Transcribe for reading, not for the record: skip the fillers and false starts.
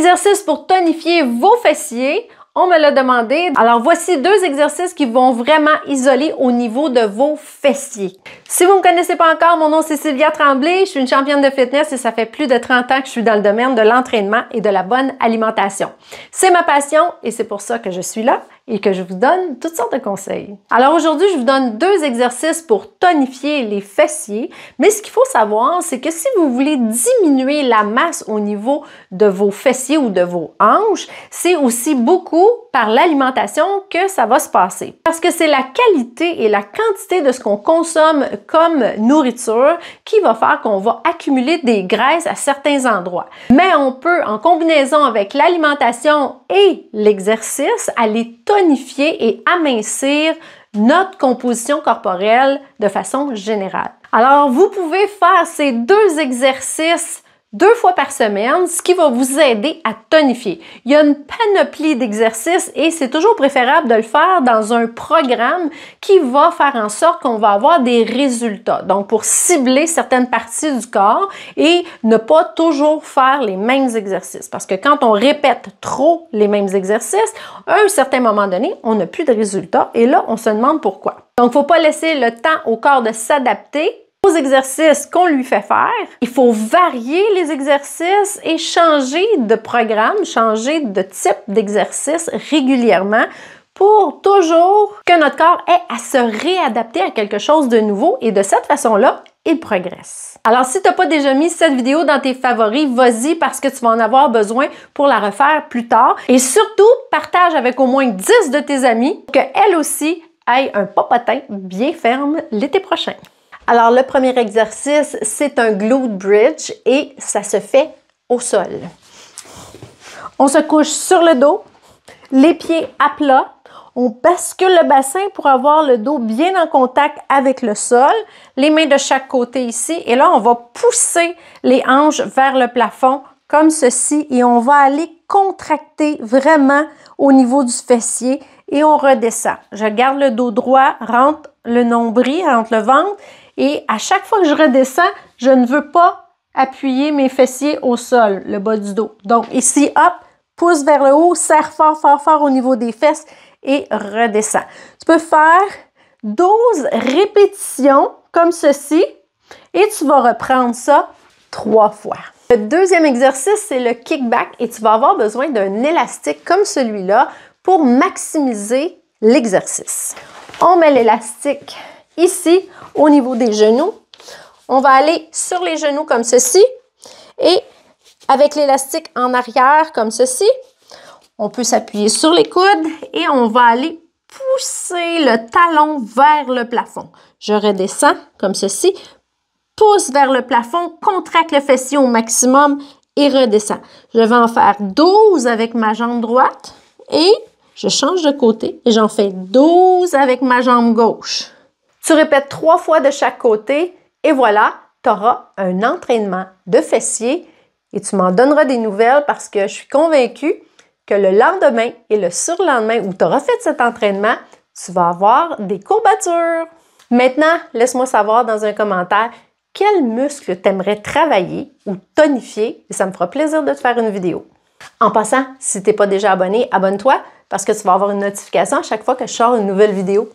Exercice pour tonifier vos fessiers. On me l'a demandé. Alors, voici 2 exercices qui vont vraiment isoler au niveau de vos fessiers. Si vous ne me connaissez pas encore, mon nom c'est Sylvia Tremblay. Je suis une championne de fitness et ça fait plus de 30 ans que je suis dans le domaine de l'entraînement et de la bonne alimentation. C'est ma passion et c'est pour ça que je suis là et que je vous donne toutes sortes de conseils. Alors aujourd'hui, je vous donne 2 exercices pour tonifier les fessiers. Mais ce qu'il faut savoir, c'est que si vous voulez diminuer la masse au niveau de vos fessiers ou de vos hanches, c'est aussi beaucoup par l'alimentation que ça va se passer. Parce que c'est la qualité et la quantité de ce qu'on consomme comme nourriture qui va faire qu'on va accumuler des graisses à certains endroits. Mais on peut, en combinaison avec l'alimentation et l'exercice, aller tonifier et amincir notre composition corporelle de façon générale. Alors, vous pouvez faire ces 2 exercices 2 fois par semaine, ce qui va vous aider à tonifier. Il y a une panoplie d'exercices et c'est toujours préférable de le faire dans un programme qui va faire en sorte qu'on va avoir des résultats. Donc, pour cibler certaines parties du corps et ne pas toujours faire les mêmes exercices. Parce que quand on répète trop les mêmes exercices, à un certain moment donné, on n'a plus de résultats et là, on se demande pourquoi. Donc, il ne faut pas laisser le temps au corps de s'adapter aux exercices qu'on lui fait faire. Il faut varier les exercices et changer de programme, changer de type d'exercice régulièrement pour toujours que notre corps ait à se réadapter à quelque chose de nouveau et de cette façon-là, il progresse. Alors, si tu n'as pas déjà mis cette vidéo dans tes favoris, vas-y parce que tu vas en avoir besoin pour la refaire plus tard. Et surtout, partage avec au moins 10 de tes amis pour qu'elles aussi aient un popotin bien ferme l'été prochain. Alors, le premier exercice, c'est un glute bridge et ça se fait au sol. On se couche sur le dos, les pieds à plat. On bascule le bassin pour avoir le dos bien en contact avec le sol. Les mains de chaque côté ici. Et là, on va pousser les hanches vers le plafond comme ceci et on va aller contracter vraiment au niveau du fessier et on redescend. Je garde le dos droit, rentre le nombril, rentre le ventre. Et à chaque fois que je redescends, je ne veux pas appuyer mes fessiers au sol, le bas du dos. Donc ici, hop, pousse vers le haut, serre fort, fort, fort au niveau des fesses et redescends. Tu peux faire 12 répétitions comme ceci et tu vas reprendre ça 3 fois. Le deuxième exercice, c'est le kickback et tu vas avoir besoin d'un élastique comme celui-là pour maximiser l'exercice. On met l'élastique ici, au niveau des genoux. On va aller sur les genoux comme ceci et avec l'élastique en arrière comme ceci, on peut s'appuyer sur les coudes et on va aller pousser le talon vers le plafond. Je redescends comme ceci, pousse vers le plafond, contracte le fessier au maximum et redescends. Je vais en faire 12 avec ma jambe droite et je change de côté et j'en fais 12 avec ma jambe gauche. Tu répètes 3 fois de chaque côté et voilà, tu auras un entraînement de fessiers et tu m'en donneras des nouvelles parce que je suis convaincue que le lendemain et le surlendemain où tu auras fait cet entraînement, tu vas avoir des courbatures. Maintenant, laisse-moi savoir dans un commentaire quel muscle tu aimerais travailler ou tonifier et ça me fera plaisir de te faire une vidéo. En passant, si tu n'es pas déjà abonné, abonne-toi parce que tu vas avoir une notification à chaque fois que je sors une nouvelle vidéo.